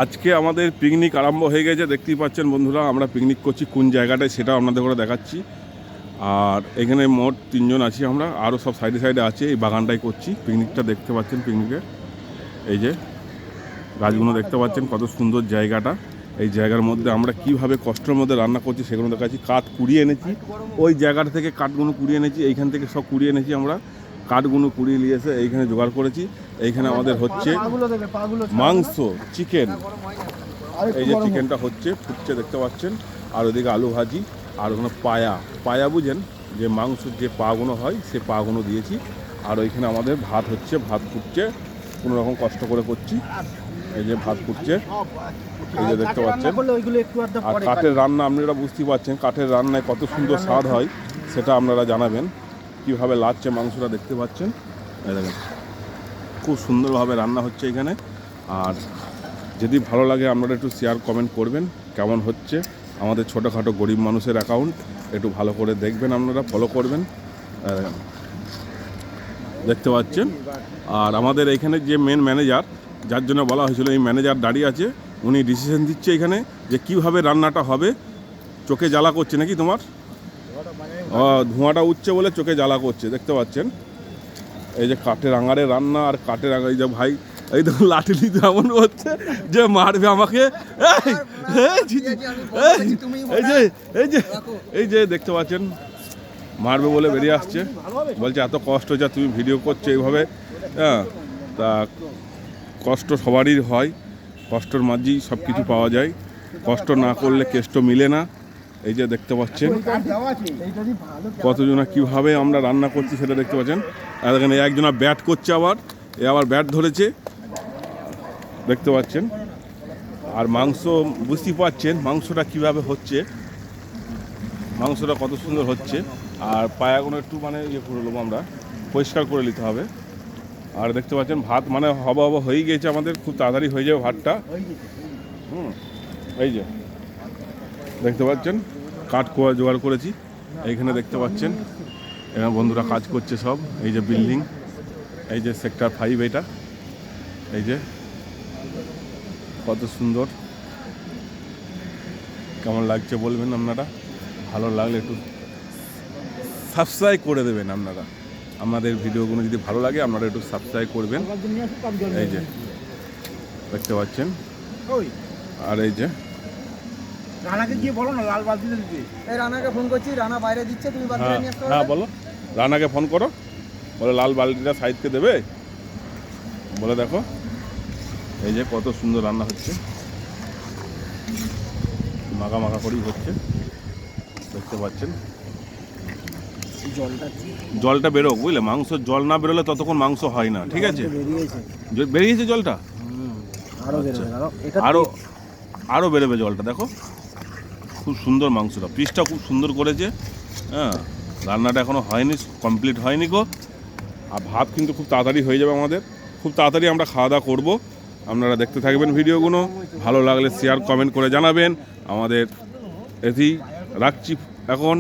আজকে আমাদের পিকনিক আরম্ভ হয়ে গেছে, দেখতেই পাচ্ছেন বন্ধুরা। আমরা পিকনিক করছি কোন জায়গাটায় সেটা আপনাদের করে দেখাচ্ছি। আর এখানে মোট 3 জন আছি আমরা, আরও সব সাইডে সাইডে আছে। এই বাগানটাই করছি পিকনিকটা, দেখতে পাচ্ছেন পিকনিকে। এই যে গাছগুলো দেখতে পাচ্ছেন, কত সুন্দর জায়গাটা। এই জায়গার মধ্যে আমরা কিভাবে কষ্টের মধ্যে রান্না করছি সেগুলো দেখাচ্ছি। কাঠ কুড়িয়ে এনেছি, ওই জায়গাটা থেকে কাঠগুলো কুড়িয়ে এনেছি, এইখান থেকে সব কুড়িয়ে এনেছি আমরা। কাঠগুলো কুড়িয়ে নিয়ে এসে এইখানে জোগাড় করেছি। এইখানে আমাদের হচ্ছে মাংস, চিকেন। এই যে চিকেনটা হচ্ছে, ফুটছে দেখতে পাচ্ছেন। আর ওদিকে আলু ভাজি, আর ওখানে পায়া বুঝেন, যে মাংসের যে পাগুলো হয় সে পাগুলো দিয়েছি। আর ওইখানে আমাদের ভাত হচ্ছে, ভাত ফুটছে, কোনো রকম কষ্ট করে করছি। এই যে ভাত ফুটছে, এই যে দেখতে পাচ্ছেন। আর কাঠের রান্না আপনারা বুঝতেই পারছেন, কাঠের রান্নায় কত সুন্দর স্বাদ হয় সেটা আপনারা জানাবেন। কীভাবে লাগছে মাংসটা দেখতে পাচ্ছেন, দেখেন খুব সুন্দরভাবে রান্না হচ্ছে এখানে। আর যদি ভালো লাগে আপনারা একটু শেয়ার কমেন্ট করবেন কেমন হচ্ছে। আমাদের ছোটোখাটো গরিব মানুষের অ্যাকাউন্ট, একটু ভালো করে দেখবেন, আপনারা ফলো করবেন, দেখতে পাচ্ছেন। আর আমাদের এখানে যে মেন ম্যানেজার, যার জন্য বলা হয়েছিল, এই ম্যানেজার দাঁড়িয়ে আছে। উনি ডিসিশন দিচ্ছে এখানে যে কীভাবে রান্নাটা হবে। চোখে জ্বালা করছে নাকি তোমার? ধোঁয়াটা উঠছে বলে চোখে জ্বালা করছে, দেখতে পাচ্ছেন। এই যে কাঠের আঙারে রান্না, আর কাঠের আঙারে যে ভাই এই তো লাঠি নিতে এমন হচ্ছে যে মারবে আমাকে। এই যে দেখতে পাচ্ছেন, মারবে বলে বেরিয়ে আসছে, বলছে এত কষ্ট যা তুমি ভিডিও করছো এইভাবে। হ্যাঁ, তা কষ্ট সবারই হয়, কষ্টর মাঝেই সব কিছু পাওয়া যায়। কষ্ট না করলে কেষ্ট মিলে না। এই যে দেখতে পাচ্ছেন কতজনা কীভাবে আমরা রান্না করছি সেটা দেখতে পাচ্ছেন। আর এখানে একজনা ব্যাট করছে, আবার ব্যাট ধরেছে, দেখতে পাচ্ছেন। আর মাংস বুঝতেই পারছেন মাংসটা কীভাবে হচ্ছে, মাংসটা কত সুন্দর হচ্ছে। আর পায়াগুলো একটু ইয়ে করে নেবো, আমরা পরিষ্কার করে নিতে হবে। আর দেখতে পাচ্ছেন ভাত হবা হয়ে গিয়েছে আমাদের, খুব তাড়াতাড়ি হয়ে যাবে ভাতটা। এই যে দেখতে পাচ্ছেন কাঠ কোয়া জোগাড় করেছি। এইখানে দেখতে পাচ্ছেন এখানে বন্ধুরা কাজ করছে সব। এই যে বিল্ডিং, এই যে সেক্টর 5, এটা এই যে কত সুন্দর, কেমন লাগছে বলবেন আপনারা। ভালো লাগলে একটু সাবস্ক্রাইব করে দেবেন আপনারা। আমাদের ভিডিওগুলো যদি ভালো লাগে আপনারা একটু সাবস্ক্রাইব করবেন। এই যে দেখতে পাচ্ছেন। আর এই যে রানাকে গিয়ে বলো না লাল বালতি দিতে। এই রানাকে ফোন করছি, রানা বাইরে দিচ্ছে, তুমি বালতিটা নিয়ে আসতে। হ্যাঁ বলো, রানাকে ফোন করো, বলে লাল বালতিটা সাইডকে দেবে বলে। দেখো এই যে কত সুন্দর রান্না হচ্ছে, মাখা মাখা করেই হচ্ছে, দেখতে পাচ্ছেন। জলটা বেরোক, বুঝলে, মাংসের জল না বেরোলে ততক্ষণ মাংস হয় না, ঠিক আছে? বেরিয়েছে জলটা, আরও বেরোবে জলটা। দেখো খুব সুন্দর মাংসটা, পিসটা খুব সুন্দর করেছে। হ্যাঁ, রান্নাটা এখনও হয়নি, কমপ্লিট হয়নি গো। আর ভাত কিন্তু খুব তাড়াতাড়ি হয়ে যাবে আমাদের, খুব তাড়াতাড়ি আমরা খাওয়া দাওয়া করবো। আপনারা দেখতে থাকবেন ভিডিওগুলো, ভালো লাগলে শেয়ার কমেন্ট করে জানাবেন। আমাদের এতেই রাখছি এখন।